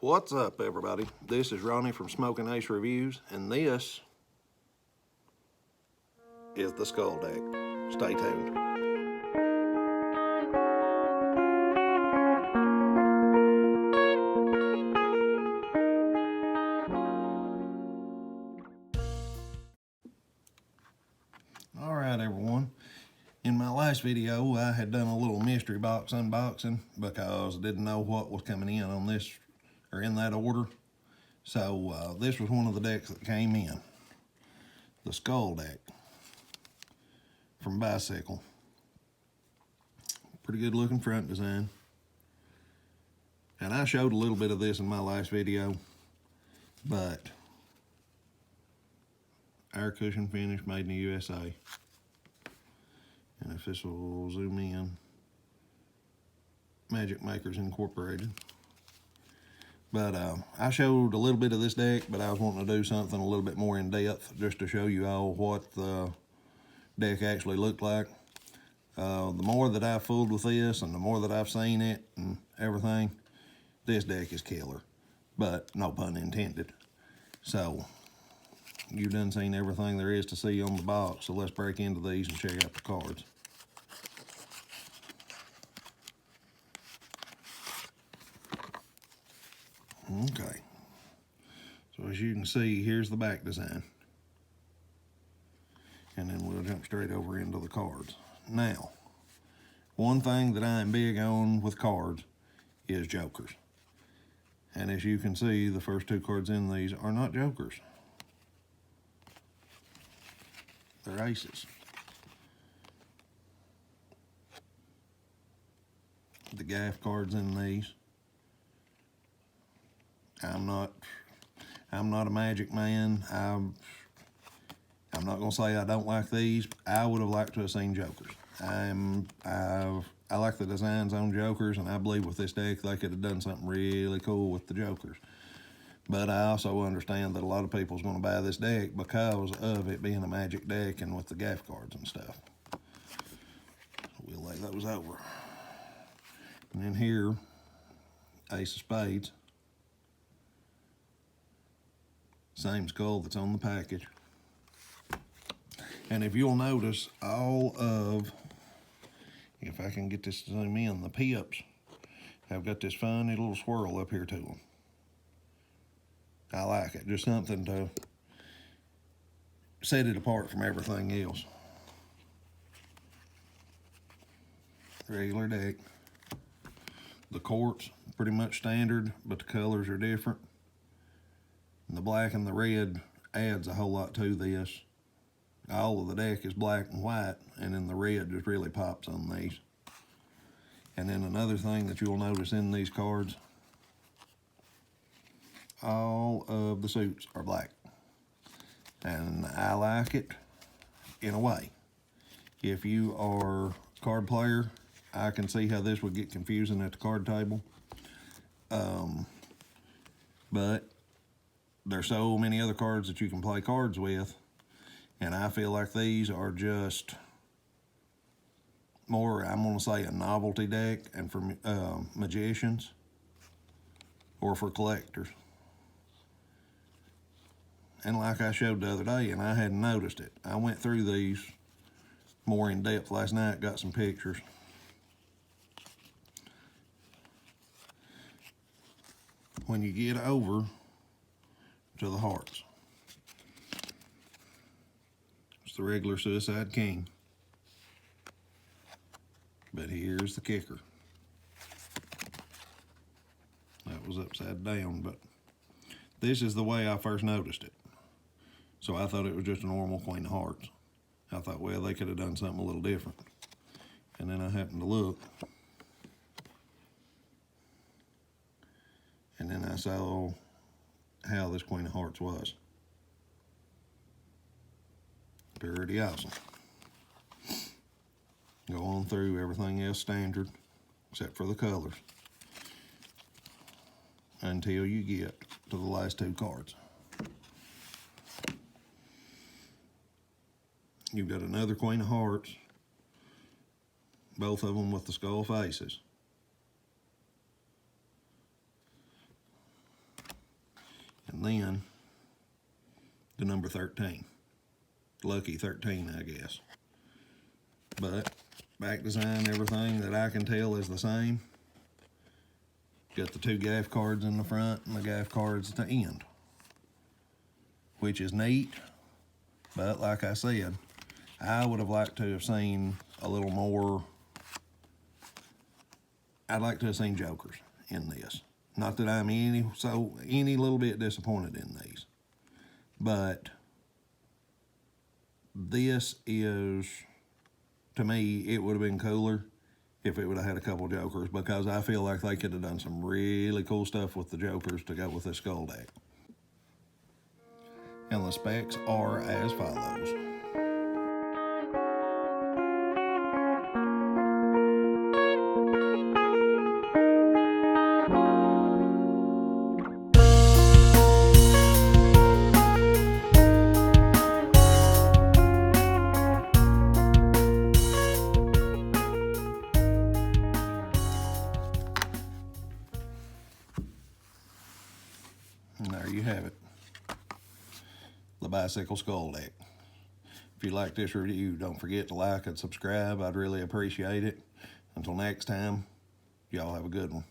What's up, everybody? This is Ronnie from Smoking Ace Reviews, and this is the Skull Deck. Stay tuned. Alright, everyone. In my last video, I had done a little mystery box unboxing because I didn't know what was coming in on this or in that order. So this was one of the decks that came in. The Skull Deck from Bicycle. Pretty good looking front design. And I showed a little bit of this in my last video, but air cushion finish made in the USA. And if this will zoom in, Magic Makers Incorporated. But I showed a little bit of this deck, but I was wanting to do something a little bit more in depth just to show you all what the deck actually looked like. The more that I've fooled with this and the more that I've seen it and everything, this deck is killer, but no pun intended. So you've done seen everything there is to see on the box, so let's break into these and check out the cards. Okay, so as you can see, here's the back design. And then we'll jump straight over into the cards. Now, one thing that I'm big on with cards is jokers. And as you can see, the first two cards in these are not jokers. They're aces. The gaff cards in these. I'm not a magic man. I'm not gonna say I don't like these. I would have liked to have seen jokers. I like the designs on jokers, and I believe with this deck they could have done something really cool with the jokers. But I also understand that a lot of people's gonna buy this deck because of it being a magic deck and with the gaff cards and stuff. So we'll lay those over. And then here, Ace of Spades. Same skull that's on the package. And if you'll notice, all of, if I can get this to zoom in, the pips have got this funny little swirl up here to them. I like it, just something to set it apart from everything else. Regular deck. The quartz, pretty much standard, but the colors are different. And the black and the red adds a whole lot to this. All of the deck is black and white, and then the red just really pops on these. And then another thing that you'll notice in these cards, all of the suits are black. And I like it in a way. If you are a card player, I can see how this would get confusing at the card table. But there's so many other cards that you can play cards with, and I feel like these are just more, I'm gonna say, a novelty deck, and for magicians or for collectors. And like I showed the other day, and I hadn't noticed it, I went through these more in depth last night, got some pictures. When you get over to the hearts, it's the regular Suicide King. But here's the kicker. That was upside down, but this is the way I first noticed it. So I thought it was just a normal Queen of Hearts. I thought, well, they could have done something a little different. And then I happened to look, and then I saw how this Queen of Hearts was. Pretty awesome. Go on through, everything else standard, except for the colors, until you get to the last two cards. You've got another Queen of Hearts, both of them with the skull faces. And then the number 13. Lucky 13, I guess. But back design, everything that I can tell is the same. Got the 2 gaff cards in the front and the gaff cards at the end, which is neat. But like I said, I would have liked to have seen a little more. I'd like to have seen jokers in this. Not that I'm any little bit disappointed in these, but this is, to me, it would have been cooler if it would have had a couple jokers, because I feel like they could have done some really cool stuff with the jokers to go with this skull deck. And the specs are as follows. And there you have it, the Bicycle Skull Deck. If you like this review, don't forget to like and subscribe. I'd really appreciate it. Until next time, y'all have a good one.